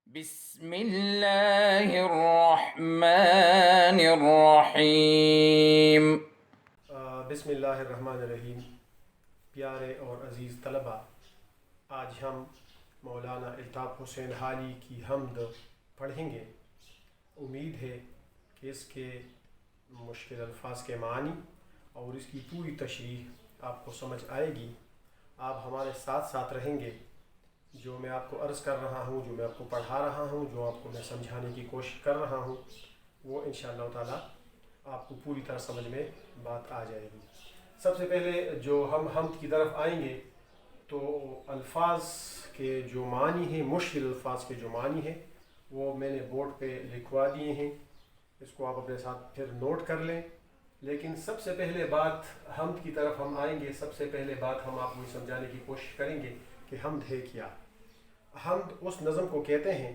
بسم اللہ الرحمن الرحیم۔ بسم اللہ الرحمن الرحیم۔ پیارے اور عزیز طلباء، آج ہم مولانا الطاف حسین حالی کی حمد پڑھیں گے۔ امید ہے کہ اس کے مشکل الفاظ کے معنی اور اس کی پوری تشریح آپ کو سمجھ آئے گی۔ آپ ہمارے ساتھ ساتھ رہیں گے۔ جو میں آپ کو عرض کر رہا ہوں، جو میں آپ کو پڑھا رہا ہوں، جو آپ کو میں سمجھانے کی کوشش کر رہا ہوں، وہ انشاءاللہ تعالیٰ آپ کو پوری طرح سمجھ میں بات آ جائے گی۔ سب سے پہلے جو ہم حمد کی طرف آئیں گے تو الفاظ کے جو معنی ہیں، مشکل الفاظ کے جو معنی ہیں، وہ میں نے بورڈ پہ لکھوا دیے ہیں۔ اس کو آپ اپنے ساتھ پھر نوٹ کر لیں۔ لیکن سب سے پہلے بات حمد کی طرف ہم آئیں گے۔ سب سے پہلے بات ہم آپ کو سمجھانے کی کوشش کریں گے کہ حمد ہے کیا۔ حمد اس نظم کو کہتے ہیں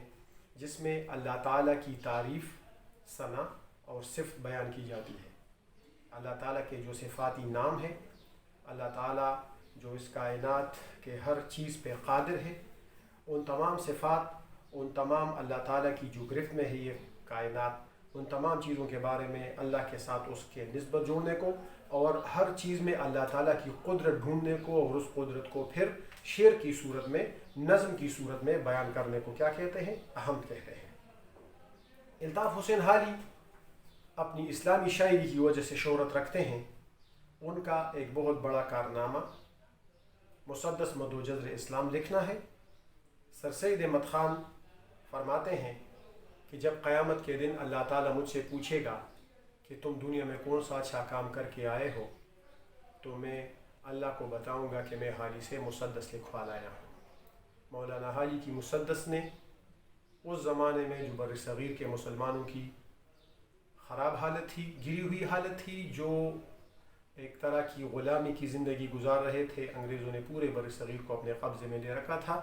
جس میں اللہ تعالیٰ کی تعریف، ثنا اور صفت بیان کی جاتی ہے۔ اللہ تعالیٰ کے جو صفاتی نام ہیں، اللہ تعالیٰ جو اس کائنات کے ہر چیز پہ قادر ہے، ان تمام صفات، ان تمام اللہ تعالیٰ کی جو گرفت میں ہے یہ کائنات، ان تمام چیزوں کے بارے میں اللہ کے ساتھ اس کے نسبت جوڑنے کو اور ہر چیز میں اللہ تعالیٰ کی قدرت ڈھونڈنے کو اور اس قدرت کو پھر شعر کی صورت میں، نظم کی صورت میں بیان کرنے کو کیا کہتے ہیں؟ حمد کہتے ہیں۔ الطاف حسین حالی اپنی اسلامی شاعری کی وجہ سے شہرت رکھتے ہیں۔ ان کا ایک بہت بڑا کارنامہ مسدس مد و جزر اسلام لکھنا ہے۔ سر سید احمد خان فرماتے ہیں کہ جب قیامت کے دن اللہ تعالیٰ مجھ سے پوچھے گا کہ تم دنیا میں کون سا اچھا کام کر کے آئے ہو، تو میں اللہ کو بتاؤں گا کہ میں حالی سے مسدس لکھوا لایا ہوں۔ مولانا حالی کی مسدس نے اس زمانے میں جو بر صغیر کے مسلمانوں کی خراب حالت تھی، گری ہوئی حالت تھی، جو ایک طرح کی غلامی کی زندگی گزار رہے تھے، انگریزوں نے پورے بر صغیر کو اپنے قبضے میں لے رکھا تھا،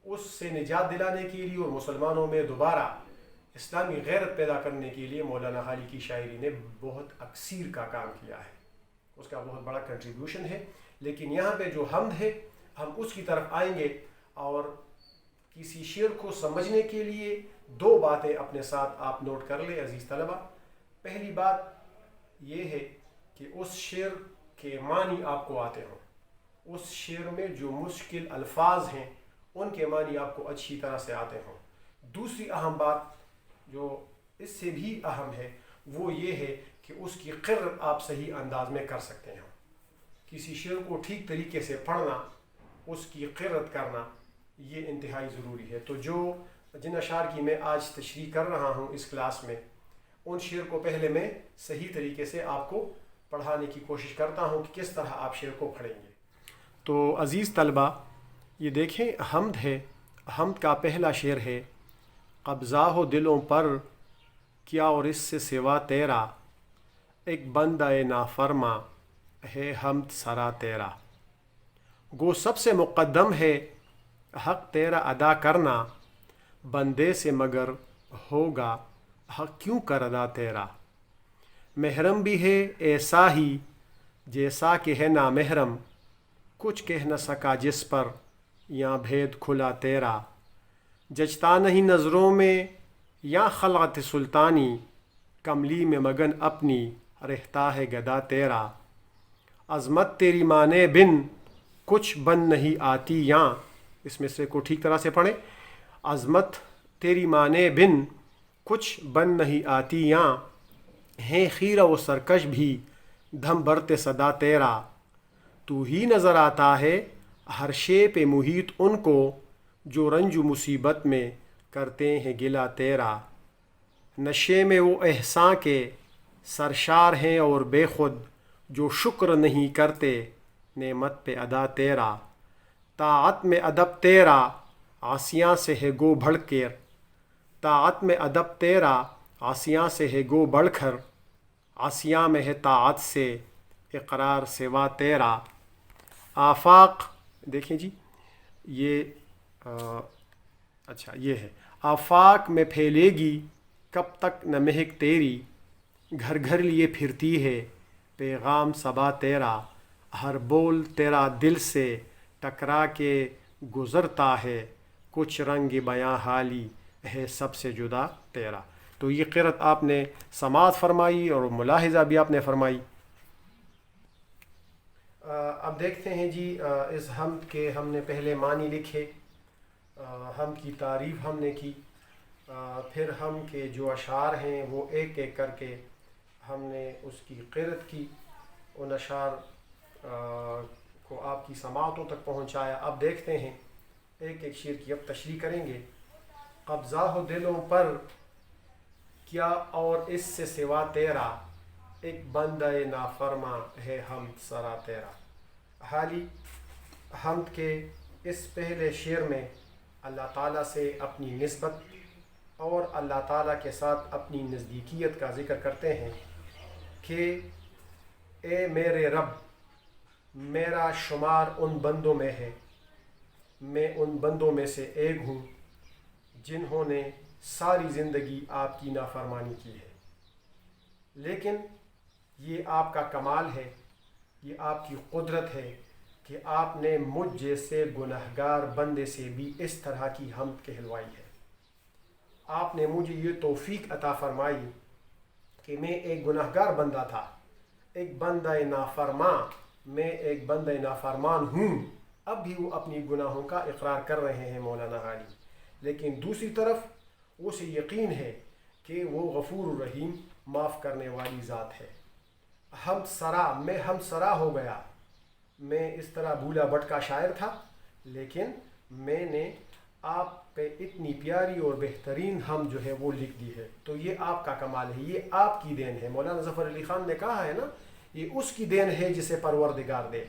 اس سے نجات دلانے کے لیے اور مسلمانوں میں دوبارہ اسلامی غیرت پیدا کرنے کے لیے مولانا حالی کی شاعری نے بہت اکثیر کا کام کیا ہے۔ اس کا بہت بڑا کنٹریبیوشن ہے۔ لیکن یہاں پہ جو حمد ہے، ہم اس کی طرف آئیں گے اور کسی شعر کو سمجھنے کے لیے دو باتیں اپنے ساتھ آپ نوٹ کر لیں عزیز طلبہ۔ پہلی بات یہ ہے کہ اس شعر کے معنی آپ کو آتے ہوں، اس شعر میں جو مشکل الفاظ ہیں ان کے معنی آپ کو اچھی طرح سے آتے ہوں۔ دوسری اہم بات جو اس سے بھی اہم ہے وہ یہ ہے کہ اس کی قرأت آپ صحیح انداز میں کر سکتے ہیں۔ کسی شعر کو ٹھیک طریقے سے پڑھنا، اس کی قرأت کرنا، یہ انتہائی ضروری ہے۔ تو جن اشعار کی میں آج تشریح کر رہا ہوں اس کلاس میں، ان شعر کو پہلے میں صحیح طریقے سے آپ کو پڑھانے کی کوشش کرتا ہوں کہ کس طرح آپ شعر کو پڑھیں گے۔ تو عزیز طلبہ، یہ دیکھیں حمد ہے۔ حمد کا پہلا شعر ہے: قبضہ ہو دلوں پر کیا اور اس سے سوا تیرا، ایک بندہ نافرما ہے حمد سرا تیرا۔ گو سب سے مقدم ہے حق تیرا ادا کرنا، بندے سے مگر ہوگا حق کیوں کر ادا تیرا۔ محرم بھی ہے ایسا ہی جیسا کہ ہے نامحرم، کچھ کہہ نہ سکا جس پر یہاں بھید کھلا تیرا۔ جچتا نہیں نظروں میں یا خلعت سلطانی، کملی میں مگن اپنی رہتا ہے گدا تیرا۔ عظمت تیری مانے بن کچھ بن نہیں آتی یاں، اس مصرے کو ٹھیک طرح سے پڑھیں۔ عظمت تیری مانے بن کچھ بن نہیں آتی یاں، ہیں خیرہ و سرکش بھی دھم برتے صدا تیرا۔ تو ہی نظر آتا ہے ہر شے پہ محیط ان کو، جو رنج و مصیبت میں کرتے ہیں گلا تیرا۔ نشے میں وہ احساں کے سرشار ہیں اور بے خود، جو شکر نہیں کرتے نعمت پہ ادا تیرا۔ طاعت میں ادب تیرا عاصیاں سے ہے گو بڑھ کر، طاعت میں ادب تیرا عاصیاں سے ہے گو بڑھ کر، عاصیاں میں ہے طاعت سے اقرار سوا تیرا۔ آفاق، دیکھیں جی، یہ یہ ہے: آفاق میں پھیلے گی کب تک نہ مہک تیری، گھر گھر لیے پھرتی ہے پیغام صبا تیرا۔ ہر بول تیرا دل سے ٹکرا کے گزرتا ہے، کچھ رنگ بیاں حالی ہے سب سے جدا تیرا. تو یہ قرأت آپ نے سماعت فرمائی اور ملاحظہ بھی آپ نے فرمائی. اب دیکھتے ہیں جی اس حمد کے ہم نے پہلے معنی لکھے، حمد کی تعریف ہم نے کی، پھر ہم کے جو اشعار ہیں وہ ایک ایک کر کے ہم نے اس کی قرأت کی، ان اشعار کو آپ کی سماعتوں تک پہنچایا. اب دیکھتے ہیں ایک ایک شعر کی اب تشریح کریں گے. قبضہ ہو دلوں پر کیا اور اس سے سوا تیرا، ایک بندہ نافرما ہے حمد سرا تیرا. حالی حمد کے اس پہلے شعر میں اللہ تعالیٰ سے اپنی نسبت اور اللہ تعالیٰ کے ساتھ اپنی نزدیکیت کا ذکر کرتے ہیں کہ اے میرے رب، میرا شمار ان بندوں میں ہے، میں ان بندوں میں سے ایک ہوں جنہوں نے ساری زندگی آپ کی نافرمانی کی ہے. لیکن یہ آپ کا کمال ہے، یہ آپ کی قدرت ہے کہ آپ نے مجھ جیسے گنہگار بندے سے بھی اس طرح کی حمد کہلوائی ہے. آپ نے مجھے یہ توفیق عطا فرمائی کہ میں ایک گنہگار بندہ تھا، ایک بندہ نافرمان، میں ایک بندہ نافرمان ہوں. اب بھی وہ اپنی گناہوں کا اقرار کر رہے ہیں مولانا حالی، لیکن دوسری طرف اسے یقین ہے کہ وہ غفور الرحیم، معاف کرنے والی ذات ہے. ہم سرا، میں ہم سرا ہو گیا. میں اس طرح بھولا بھٹکا شاعر تھا، لیکن میں نے آپ پہ اتنی پیاری اور بہترین ہم جو ہے وہ لکھ دی ہے. تو یہ آپ کا کمال ہے، یہ آپ کی دین ہے. مولانا ظفر علی خان نے کہا ہے نا، یہ اس کی دین ہے جسے پروردگار دے.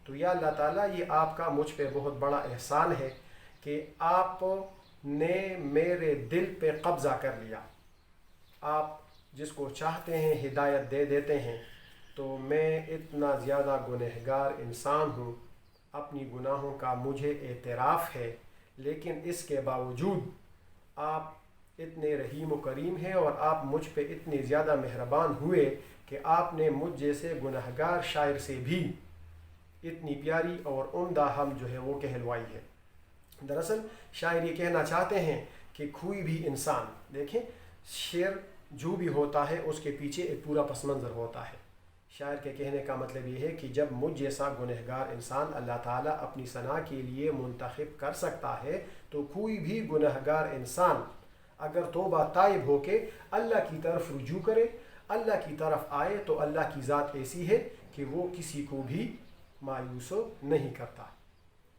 تو یا اللہ تعالیٰ، یہ آپ کا مجھ پہ بہت بڑا احسان ہے کہ آپ نے میرے دل پہ قبضہ کر لیا. آپ جس کو چاہتے ہیں ہدایت دے دیتے ہیں. تو میں اتنا زیادہ گنہگار انسان ہوں، اپنی گناہوں کا مجھے اعتراف ہے، لیکن اس کے باوجود آپ اتنے رحیم و کریم ہیں اور آپ مجھ پہ اتنے زیادہ مہربان ہوئے کہ آپ نے مجھ جیسے گنہگار شاعر سے بھی اتنی پیاری اور عمدہ ہم جو ہے وہ کہلوائی ہے. دراصل شاعر یہ کہنا چاہتے ہیں کہ کوئی بھی انسان، دیکھیں شعر جو بھی ہوتا ہے اس کے پیچھے ایک پورا پس منظر ہوتا ہے. شاعر کے کہنے کا مطلب یہ ہے کہ جب مجھ جیسا گنہگار انسان اللہ تعالیٰ اپنی ثنا کے لیے منتخب کر سکتا ہے، تو کوئی بھی گنہگار انسان اگر توبہ تائب ہو کے اللہ کی طرف رجوع کرے، اللہ کی طرف آئے، تو اللہ کی ذات ایسی ہے کہ وہ کسی کو بھی مایوس نہیں کرتا،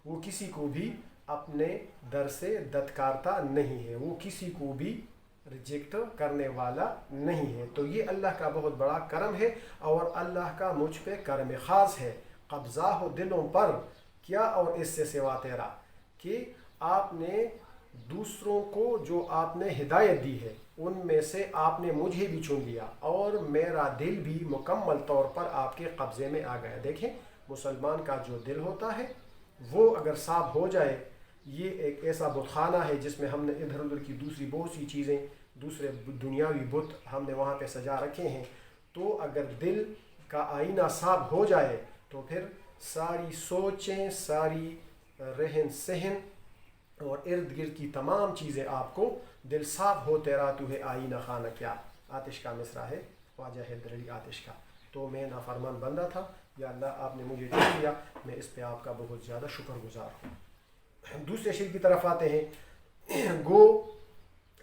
وہ کسی کو بھی اپنے در سے دتکارتا نہیں ہے، وہ کسی کو بھی ریجیکٹ کرنے والا نہیں ہے. تو یہ اللہ کا بہت بڑا کرم ہے اور اللہ کا مجھ پہ کرم خاص ہے. قبضہ ہو دلوں پر کیا اور اس سے سوا تیرا، کہ آپ نے دوسروں کو جو آپ نے ہدایت دی ہے ان میں سے آپ نے مجھے بھی چن لیا اور میرا دل بھی مکمل طور پر آپ کے قبضے میں آ گیا. دیکھیں مسلمان کا جو دل ہوتا ہے وہ اگر صاف ہو جائے، یہ ایک ایسا بت خانہ ہے جس میں ہم نے ادھر ادھر کی دوسری بہت سی چیزیں، دوسرے دنیاوی بت ہم نے وہاں پہ سجا رکھے ہیں. تو اگر دل کا آئینہ صاف ہو جائے تو پھر ساری سوچیں، ساری رہن سہن اور ارد گرد کی تمام چیزیں آپ کو دل صاف ہو تیرا تو ہے آئینہ خانہ کیا. آتش کا مصرع ہے خواجہ حیدر علی آتش کا. تو میں نافرمان بندہ تھا، یا اللہ آپ نے مجھے چن لیا، میں اس پہ آپ کا بہت زیادہ شکر گزار ہوں. دوسرے شعر کی طرف آتے ہیں. گو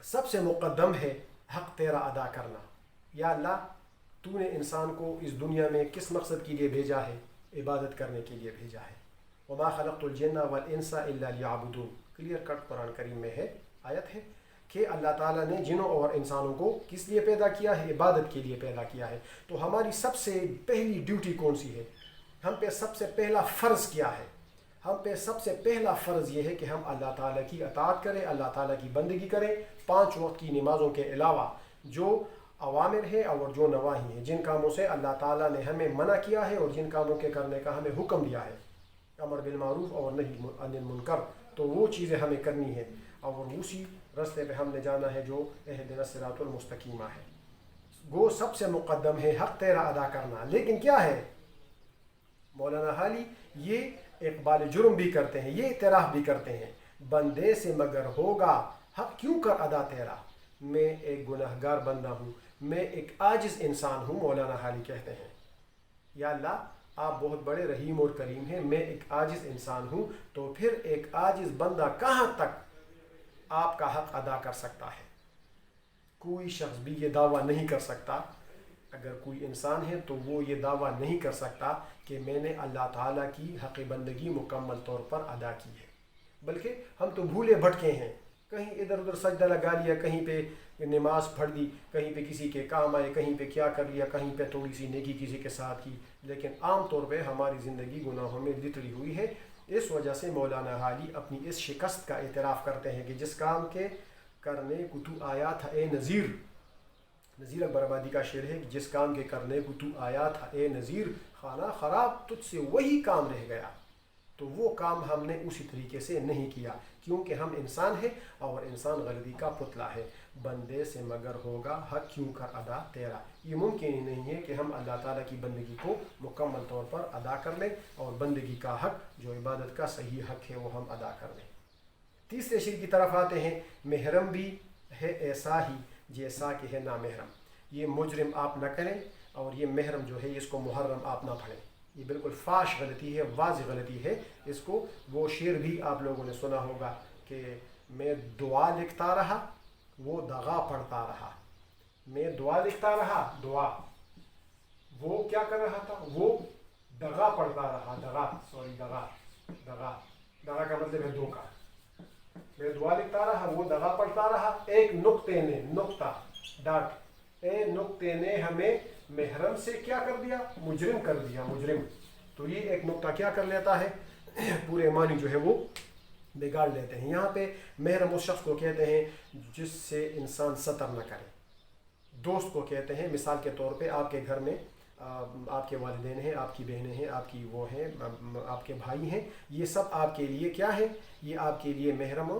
سب سے مقدم ہے حق تیرا ادا کرنا. یا اللہ تو نے انسان کو اس دنیا میں کس مقصد کے لیے بھیجا ہے؟ عبادت کرنے کے لیے بھیجا ہے. وما خلقت الجن والانس الا لیعبدون، کلیئر کٹ قرآن کریم میں ہے، آیت ہے کہ اللہ تعالیٰ نے جنوں اور انسانوں کو کس لیے پیدا کیا ہے؟ عبادت کے لیے پیدا کیا ہے. تو ہماری سب سے پہلی ڈیوٹی کون سی ہے؟ ہم پہ سب سے پہلا فرض کیا ہے؟ ہم پہ سب سے پہلا فرض یہ ہے کہ ہم اللہ تعالیٰ کی اطاعت کریں، اللہ تعالیٰ کی بندگی کریں. 5 وقت کی نمازوں کے علاوہ جو اوامر ہے اور جو نواہی ہیں، جن کاموں سے اللہ تعالیٰ نے ہمیں منع کیا ہے اور جن کاموں کے کرنے کا ہمیں حکم دیا ہے، امر بالمعروف اور نہی عن المنکر، تو وہ چیزیں ہمیں کرنی ہیں اور اسی راستے پہ ہم نے جانا ہے جو اہدنا الصراط المستقیم ہے. گو سب سے مقدم ہے حق تیرا ادا کرنا. لیکن کیا ہے؟ مولانا حالی یہ اقبال جرم بھی کرتے ہیں، یہ اعتراف بھی کرتے ہیں بندے سے مگر ہوگا حق کیوں کر ادا تیرا، میں ایک گنہگار بندہ ہوں، میں ایک عاجز انسان ہوں، مولانا حالی کہتے ہیں یا اللہ آپ بہت بڑے رحیم اور کریم ہیں، میں ایک عاجز انسان ہوں، تو پھر ایک عاجز بندہ کہاں تک آپ کا حق ادا کر سکتا ہے؟ کوئی شخص بھی یہ دعویٰ نہیں کر سکتا، اگر کوئی انسان ہے تو وہ یہ دعویٰ نہیں کر سکتا کہ میں نے اللہ تعالیٰ کی حق بندگی مکمل طور پر ادا کی ہے، بلکہ ہم تو بھولے بھٹکے ہیں، کہیں ادھر ادھر سجدہ لگا لیا، کہیں پہ نماز پڑھ دی، کہیں پہ کسی کے کام آئے، کہیں پہ کیا کر لیا، کہیں پہ تھوڑی سی نیکی کسی کے ساتھ کی، لیکن عام طور پہ ہماری زندگی گناہوں میں لتڑی ہوئی ہے۔ اس وجہ سے مولانا حالی اپنی اس شکست کا اعتراف کرتے ہیں کہ جس کام کے کرنے کو تو آیا تھا اے نذیر، نذیر اکبر آبادی کا شعر ہے کہ جس کام کے کرنے کو تو آیا تھا اے نذیر، خانہ خراب تجھ سے وہی کام رہ گیا، تو وہ کام ہم نے اسی طریقے سے نہیں کیا، کیونکہ ہم انسان ہیں اور انسان غلطی کا پتلا ہے۔ بندے سے مگر ہوگا حق کیوں کر ادا تیرا، یہ ممکن ہی نہیں ہے کہ ہم اللہ تعالیٰ کی بندگی کو مکمل طور پر ادا کر لیں اور بندگی کا حق جو عبادت کا صحیح حق ہے وہ ہم ادا کر لیں۔ تیسرے شعر کی طرف آتے ہیں، محرم بھی ہے ایسا ہی جیسا کہ ہے نامحرم، یہ مجرم آپ نہ کریں اور یہ محرم جو ہے اس کو محرم آپ نہ پڑھیں، یہ بالکل فاش غلطی ہے، واضح غلطی ہے۔ اس کو وہ شعر بھی آپ لوگوں نے سنا ہوگا کہ میں دعا لکھتا رہا وہ دغا پڑھتا رہا، میں دعا لکھتا رہا، دعا، وہ کیا کر رہا تھا، وہ دغا پڑھتا رہا، دغا کا مطلب ہے دھوکہ، میں دعا لکھتا رہا وہ دغا پڑھتا رہا، ایک نقطے نے، نقطہ ڈاٹ، اے نقطے نے ہمیں محرم سے کیا کر دیا، مجرم کر دیا، مجرم۔ تو یہ ایک نقطہ کیا کر لیتا ہے، پورے معنی جو ہے وہ بگاڑ لیتے ہیں۔ یہاں پہ محرم اس شخص کو کہتے ہیں جس سے انسان ستر نہ کرے، دوست کو کہتے ہیں، مثال کے طور پہ آپ کے گھر میں آپ کے والدین ہیں، آپ کی بہنیں ہیں، آپ کی وہ ہیں، آپ کے بھائی ہیں، یہ سب آپ کے لیے کیا ہے، یہ آپ کے لیے محرم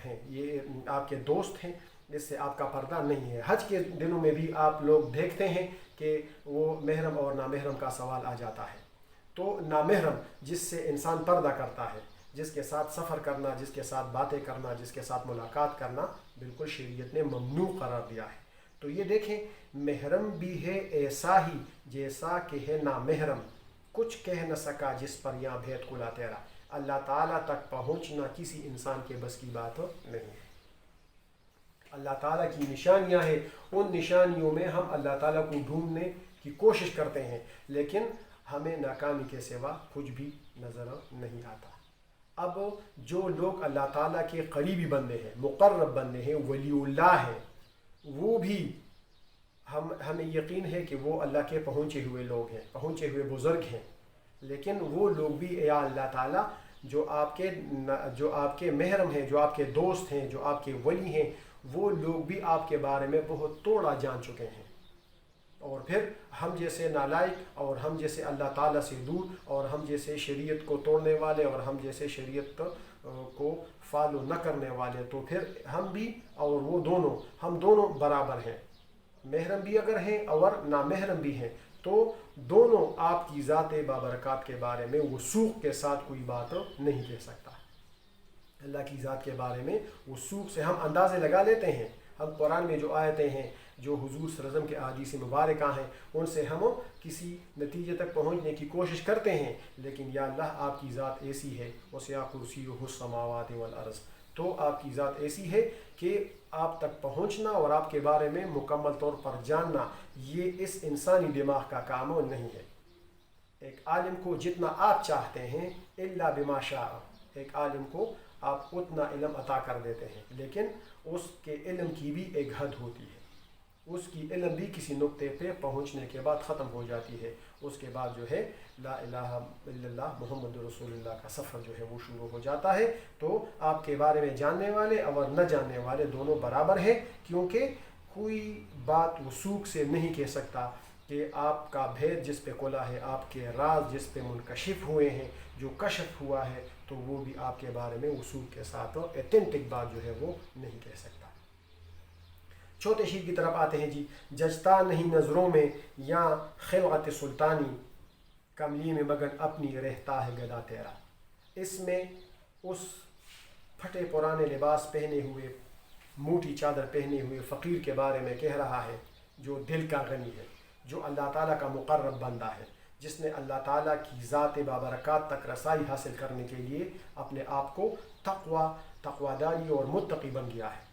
ہیں، یہ آپ کے دوست ہیں، اس سے آپ کا پردہ نہیں ہے۔ حج کے دنوں میں بھی آپ لوگ دیکھتے ہیں کہ وہ محرم اور نامحرم کا سوال آ جاتا ہے، تو نامحرم جس سے انسان پردہ کرتا ہے، جس کے ساتھ سفر کرنا، جس کے ساتھ باتیں کرنا، جس کے ساتھ ملاقات کرنا بالکل شریعت نے ممنوع قرار دیا ہے۔ تو یہ دیکھیں، محرم بھی ہے ایسا ہی جیسا کہ ہے نامحرم، کچھ کہہ نہ سکا جس پر یہاں بھید کھلا تیرا، اللہ تعالیٰ تک پہنچنا کسی انسان کے بس کی بات نہیں ہے۔ اللہ تعالیٰ کی نشانیاں ہیں، ان نشانیوں میں ہم اللہ تعالیٰ کو ڈھونڈنے کی کوشش کرتے ہیں، لیکن ہمیں ناکامی کے سوا کچھ بھی نظر نہیں آتا۔ اب جو لوگ اللہ تعالیٰ کے قریبی بندے ہیں، مقرب بندے ہیں، ولی اللہ ہیں، وہ بھی ہمیں یقین ہے کہ وہ اللہ کے پہنچے ہوئے لوگ ہیں، پہنچے ہوئے بزرگ ہیں، لیکن وہ لوگ بھی اے اللہ تعالیٰ جو آپ کے محرم ہیں، جو آپ کے دوست ہیں، جو آپ کے ولی ہیں، وہ لوگ بھی آپ کے بارے میں بہت توڑا جان چکے ہیں، اور پھر ہم جیسے نالائق اور ہم جیسے اللہ تعالیٰ سے دور اور ہم جیسے شریعت کو توڑنے والے اور ہم جیسے شریعت کو فالو نہ کرنے والے، تو پھر ہم بھی اور وہ دونوں، ہم دونوں برابر ہیں، محرم بھی اگر ہیں اور نامحرم بھی ہیں، تو دونوں آپ کی ذات بابرکات کے بارے میں وثوق کے ساتھ کوئی بات نہیں کہہ سکتا۔ اللہ کی ذات کے بارے میں وثوق سے ہم اندازے لگا لیتے ہیں، ہم قرآن میں جو آیتیں ہیں، جو حضور صلی اللہ علیہ وسلم کے احادیث مبارکہ ہیں، ان سے ہم کسی نتیجے تک پہنچنے کی کوشش کرتے ہیں، لیکن یا اللہ آپ کی ذات ایسی ہے، وسع کرسیہ السماوات والارض، تو آپ کی ذات ایسی ہے کہ آپ تک پہنچنا اور آپ کے بارے میں مکمل طور پر جاننا یہ اس انسانی دماغ کا کام نہیں ہے۔ ایک عالم کو جتنا آپ چاہتے ہیں الا بما شاء، ایک عالم کو آپ اتنا علم عطا کر دیتے ہیں، لیکن اس کے علم کی بھی ایک حد ہوتی ہے، اس کی علم بھی کسی نقطے پہ پہنچنے کے بعد ختم ہو جاتی ہے، اس کے بعد جو ہے لا الہ الا اللہ محمد رسول اللہ کا سفر جو ہے وہ شروع ہو جاتا ہے۔ تو آپ کے بارے میں جاننے والے اور نہ جاننے والے دونوں برابر ہیں، کیونکہ کوئی بات وثوق سے نہیں کہہ سکتا کہ آپ کا بھید جس پہ کھلا ہے، آپ کے راز جس پہ منکشف ہوئے ہیں، جو کشف ہوا ہے، تو وہ بھی آپ کے بارے میں وثوق کے ساتھ ایتھنٹک بات جو ہے وہ نہیں کہہ سکتا۔ چوتھے شعر کی طرف آتے ہیں جی، ججتا نہیں نظروں میں یا خلعت سلطانی، کملی میں مگن اپنی رہتا ہے گدا تیرا۔ اس میں اس پھٹے پرانے لباس پہنے ہوئے، موٹی چادر پہنے ہوئے فقیر کے بارے میں کہہ رہا ہے جو دل کا غنی ہے، جو اللہ تعالیٰ کا مقرب بندہ ہے، جس نے اللہ تعالیٰ کی ذات بابرکات تک رسائی حاصل کرنے کے لیے اپنے آپ کو تقویداری اور متقی بن گیا ہے۔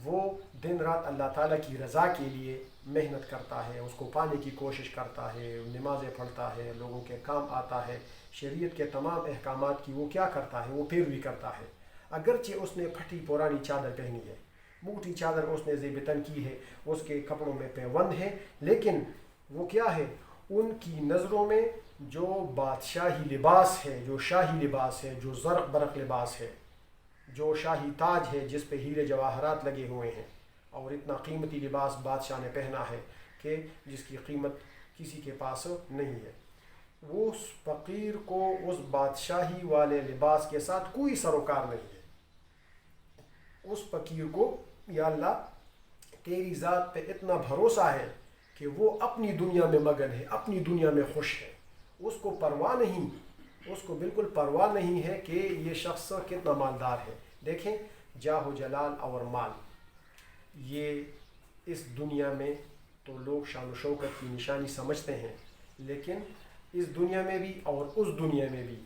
وہ دن رات اللہ تعالیٰ کی رضا کے لیے محنت کرتا ہے، اس کو پانے کی کوشش کرتا ہے، نمازیں پڑھتا ہے، لوگوں کے کام آتا ہے، شریعت کے تمام احکامات کی وہ کیا کرتا ہے، وہ پیروی کرتا ہے۔ اگرچہ اس نے پھٹی پرانی چادر پہنی ہے، موٹی چادر اس نے زیب تن کی ہے، اس کے کپڑوں میں پیوند ہے، لیکن وہ کیا ہے، ان کی نظروں میں جو بادشاہی لباس ہے، جو شاہی لباس ہے، جو زرق برق لباس ہے، جو شاہی تاج ہے جس پہ ہیرے جواہرات لگے ہوئے ہیں، اور اتنا قیمتی لباس بادشاہ نے پہنا ہے کہ جس کی قیمت کسی کے پاس نہیں ہے، وہ اس فقیر کو اس بادشاہی والے لباس کے ساتھ کوئی سروکار نہیں ہے۔ اس فقیر کو یا اللہ تیری ذات پہ اتنا بھروسہ ہے کہ وہ اپنی دنیا میں مگن ہے، اپنی دنیا میں خوش ہے، اس کو پرواہ نہیں، اس کو بالکل پرواہ نہیں ہے کہ یہ شخص کتنا مالدار ہے۔ دیکھیں، جاہ و جلال اور مال، یہ اس دنیا میں تو لوگ شان و شوکت کی نشانی سمجھتے ہیں، لیکن اس دنیا میں بھی اور اس دنیا میں بھی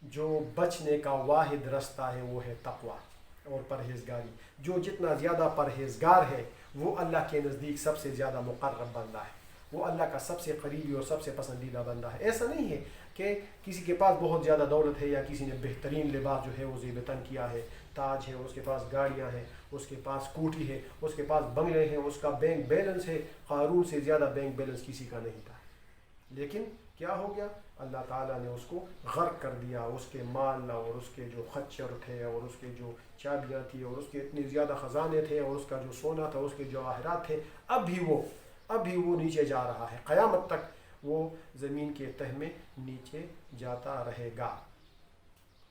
جو بچنے کا واحد رستہ ہے وہ ہے تقوی اور پرہیزگاری۔ جو جتنا زیادہ پرہیزگار ہے وہ اللہ کے نزدیک سب سے زیادہ مقرب بندہ ہے، وہ اللہ کا سب سے قریبی اور سب سے پسندیدہ بندہ ہے۔ ایسا نہیں ہے کہ کسی کے پاس بہت زیادہ دولت ہے یا کسی نے بہترین لباس جو ہے وہ زیب تن کیا ہے، تاج ہے، اس کے پاس گاڑیاں ہیں، اس کے پاس کوٹھی ہے، اس کے پاس بنگلے ہیں، اس کا بینک بیلنس ہے، قارون سے زیادہ بینک بیلنس کسی کا نہیں تھا، لیکن کیا ہو گیا، اللہ تعالیٰ نے اس کو غرق کر دیا، اس کے مال اور اس کے جو خچر تھے اور اس کے جو چابیاں تھی اور اس کے اتنے زیادہ خزانے تھے اور اس کا جو سونا تھا، اس کے جواہرات تھے، اب بھی وہ نیچے جا رہا ہے، قیامت تک وہ زمین کے تہ میں نیچے جاتا رہے گا۔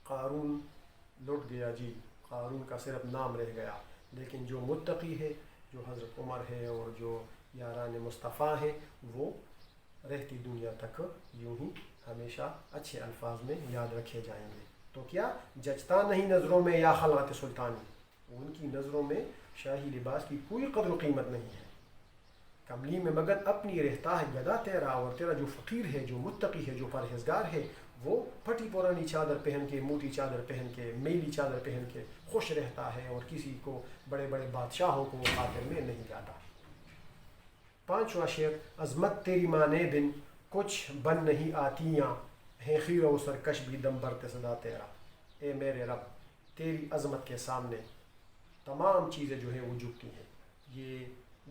قارون لٹ گیا جی، قارون کا صرف نام رہ گیا، لیکن جو متقی ہے، جو حضرت عمر ہے اور جو یاران مصطفیٰ ہیں، وہ رہتی دنیا تک یوں ہی ہمیشہ اچھے الفاظ میں یاد رکھے جائیں گے۔ تو کیا جچتا نہیں نظروں میں یا خلعت سلطانی، ان کی نظروں میں شاہی لباس کی کوئی قدر و قیمت نہیں ہے۔ کملی میں مگن اپنی رہتا ہے گدا تیرا، اور تیرا جو فقیر ہے، جو متقی ہے، جو پرہیزگار ہے، وہ پھٹی پرانی چادر پہن کے، موٹی چادر پہن کے، میلی چادر پہن کے خوش رہتا ہے اور کسی کو، بڑے بڑے بادشاہوں کو وہ خاطر میں نہیں جاتا۔ پانچواں شعر، عظمت تیری مانے بن کچھ بن نہیں آتیاں، ہیں خیر و سرکش بھی دم برتے صدا تیرا۔ اے میرے رب، تیری عظمت کے سامنے تمام چیزیں جو ہیں وہ جھکتی ہیں، یہ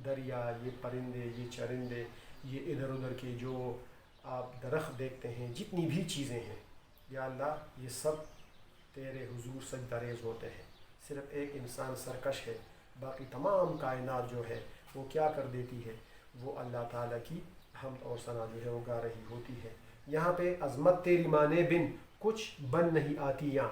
دریا، یہ پرندے، یہ چرندے، یہ ادھر ادھر کے جو آپ درخت دیکھتے ہیں، جتنی بھی چیزیں ہیں، یا اللہ یہ سب تیرے حضور سجدہ ریز ہوتے ہیں، صرف ایک انسان سرکش ہے، باقی تمام کائنات جو ہے وہ کیا کر دیتی ہے، وہ اللہ تعالیٰ کی حمد اور ثنا جو ہے وہ گا رہی ہوتی ہے۔ یہاں پہ عظمت تیری مانے بن کچھ بن نہیں آتیاں،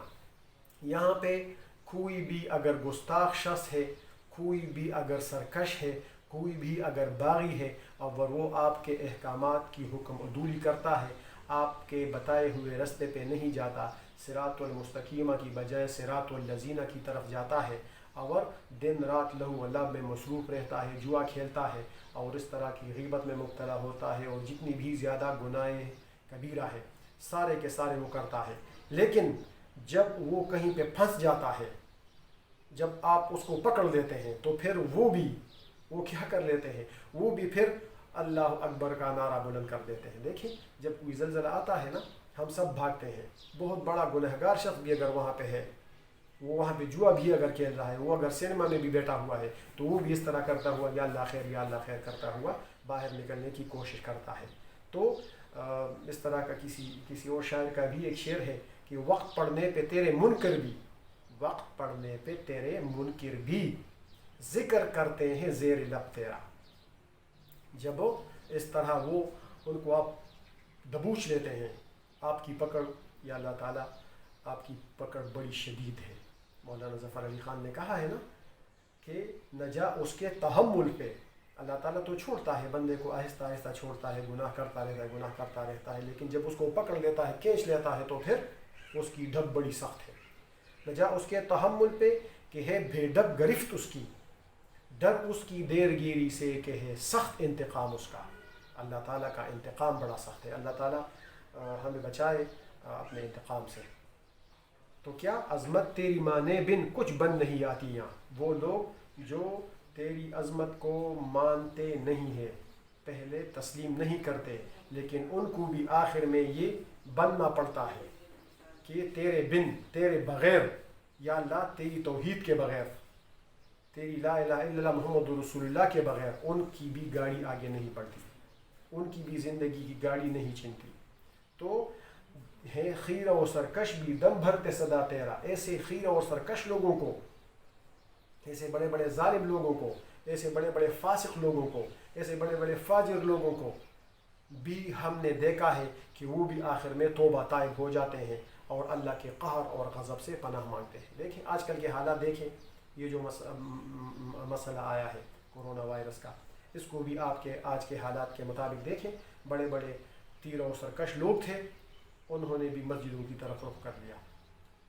یہاں پہ کوئی بھی اگر گستاخ شخص ہے، کوئی بھی اگر سرکش ہے، کوئی بھی اگر باغی ہے، اور وہ آپ کے احکامات کی حکم عدولی کرتا ہے، آپ کے بتائے ہوئے رستے پہ نہیں جاتا، صراط المستقیمہ کی بجائے صراط الذین کی طرف جاتا ہے، اور دن رات لہو و لعب میں مصروف رہتا ہے، جوا کھیلتا ہے اور اس طرح کی غیبت میں مبتلا ہوتا ہے، اور جتنی بھی زیادہ گناہ کبیرہ ہے سارے کے سارے وہ کرتا ہے، لیکن جب وہ کہیں پہ پھنس جاتا ہے، جب آپ اس کو پکڑ لیتے ہیں، تو پھر وہ کیا کر لیتے ہیں، وہ بھی پھر اللہ اکبر کا نعرہ بلند کر دیتے ہیں۔ دیکھیں، جب کوئی زلزلہ آتا ہے نا، ہم سب بھاگتے ہیں، بہت بڑا گنہگار شخص بھی اگر وہاں پہ ہے، وہ وہاں پہ جوا بھی اگر کھیل رہا ہے، وہ اگر سینما میں بھی بیٹھا ہوا ہے، تو وہ بھی اس طرح کرتا ہوا یا اللہ خیر یا اللہ خیر کرتا ہوا باہر نکلنے کی کوشش کرتا ہے۔ تو اس طرح کا کسی اور شاعر کا بھی ایک شعر ہے کہ وقت پڑنے پہ تیرے منکر بھی ذکر کرتے ہیں زیر لب تیرا۔ جب اس طرح وہ ان کو آپ دبوچ لیتے ہیں، آپ کی پکڑ، یا اللہ تعالیٰ آپ کی پکڑ بڑی شدید ہے۔ مولانا ظفر علی خان نے کہا ہے نا کہ نجا اس کے تحمل پہ، اللہ تعالیٰ تو چھوڑتا ہے بندے کو، آہستہ آہستہ چھوڑتا ہے، گناہ کرتا رہتا ہے، لیکن جب اس کو پکڑ لیتا ہے، کھینچ لیتا ہے، تو پھر اس کی ڈھب بڑی سخت ہے۔ بجا اس کے تحمل پہ کہ ہے بے ڈب گرفت اس کی، ڈر اس کی دیر گیری سے کہ ہے سخت انتقام اس کا۔ اللہ تعالیٰ کا انتقام بڑا سخت ہے، اللہ تعالیٰ ہمیں بچائے اپنے انتقام سے۔ تو کیا عظمت تیری مانے بن کچھ بن نہیں آتی یہاں، وہ لوگ جو تیری عظمت کو مانتے نہیں ہیں، پہلے تسلیم نہیں کرتے، لیکن ان کو بھی آخر میں یہ بننا پڑتا ہے کہ تیرے بن، تیرے بغیر، یا اللہ تیری توحید کے بغیر، تیری لا الہ الا اللہ محمد رسول اللہ کے بغیر ان کی بھی گاڑی آگے نہیں بڑھتی، ان کی بھی زندگی کی گاڑی نہیں چلتی۔ تو ہے خیرہ و سرکش بھی دم بھرتے صدا تیرا، ایسے خیرہ و سرکش لوگوں کو، ایسے بڑے بڑے ظالم لوگوں کو، ایسے بڑے بڑے فاسق لوگوں کو، ایسے بڑے بڑے فاجر لوگوں کو بھی ہم نے دیکھا ہے کہ وہ بھی آخر میں توبہ طائب ہو جاتے ہیں اور اللہ کے قہر اور غضب سے پناہ مانگتے ہیں۔ دیکھیں آج کل کے حالات، دیکھیں یہ جو مسئلہ آیا ہے کورونا وائرس کا، اس کو بھی آپ کے آج کے حالات کے مطابق دیکھیں، بڑے بڑے تیر و سرکش لوگ تھے، انہوں نے بھی مسجدوں کی طرف رخ کر لیا۔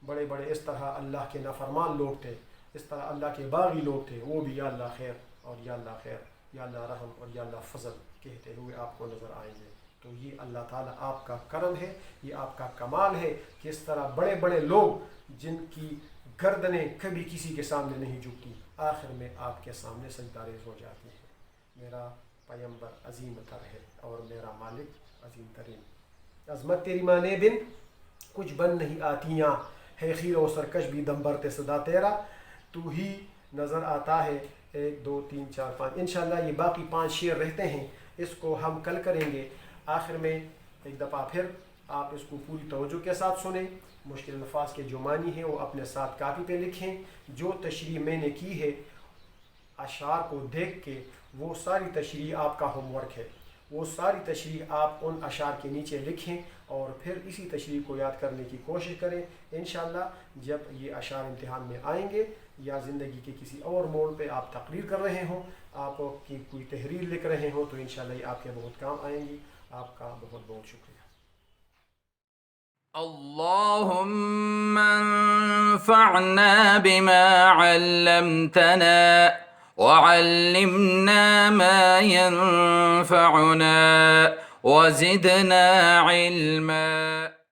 بڑے بڑے اس طرح اللہ کے نافرمان لوگ تھے، اس طرح اللہ کے باغی لوگ تھے، وہ بھی یا اللہ خیر اور یا اللہ خیر، یا اللہ رحم اور یا اللہ فضل کہتے ہوئے آپ کو نظر آئیں گے۔ تو یہ اللہ تعالیٰ آپ کا کرم ہے، یہ آپ کا کمال ہے کہ اس طرح بڑے بڑے لوگ جن کی گردنیں کبھی کسی کے سامنے نہیں جھکتی، آخر میں آپ کے سامنے سجدہ ریز ہو جاتی ہیں۔ میرا پیغمبر عظیم تر ہے اور میرا مالک عظیم ترین۔ عظمت تیری مانے بن کچھ بن نہیں آتیاں، ہے خیر و سرکش بھی دم بھرتے صدا تیرا، تو ہی نظر آتا ہے۔ 1 2 3 4 5 انشاءاللہ یہ باقی 5 شعر رہتے ہیں، اس کو ہم کل کریں گے۔ آخر میں ایک دفعہ پھر آپ اس کو پوری توجہ کے ساتھ سنیں، مشکل الفاظ کے جو معنی ہیں وہ اپنے ساتھ کاپی پہ لکھیں، جو تشریح میں نے کی ہے اشعار کو دیکھ کے وہ ساری تشریح آپ کا ہوم ورک ہے، وہ ساری تشریح آپ ان اشعار کے نیچے لکھیں اور پھر اسی تشریح کو یاد کرنے کی کوشش کریں۔ انشاءاللہ جب یہ اشعار امتحان میں آئیں گے یا زندگی کے کسی اور موڑ پہ آپ تقریر کر رہے ہوں، آپ کی کوئی تحریر لکھ رہے ہوں، تو انشاءاللہ یہ آپ کے بہت کام آئیں گی۔ آپ کا بہت بہت شکریہ۔ اللهم انفعنا بما علمتنا وعلمنا ما ينفعنا وزدنا علما۔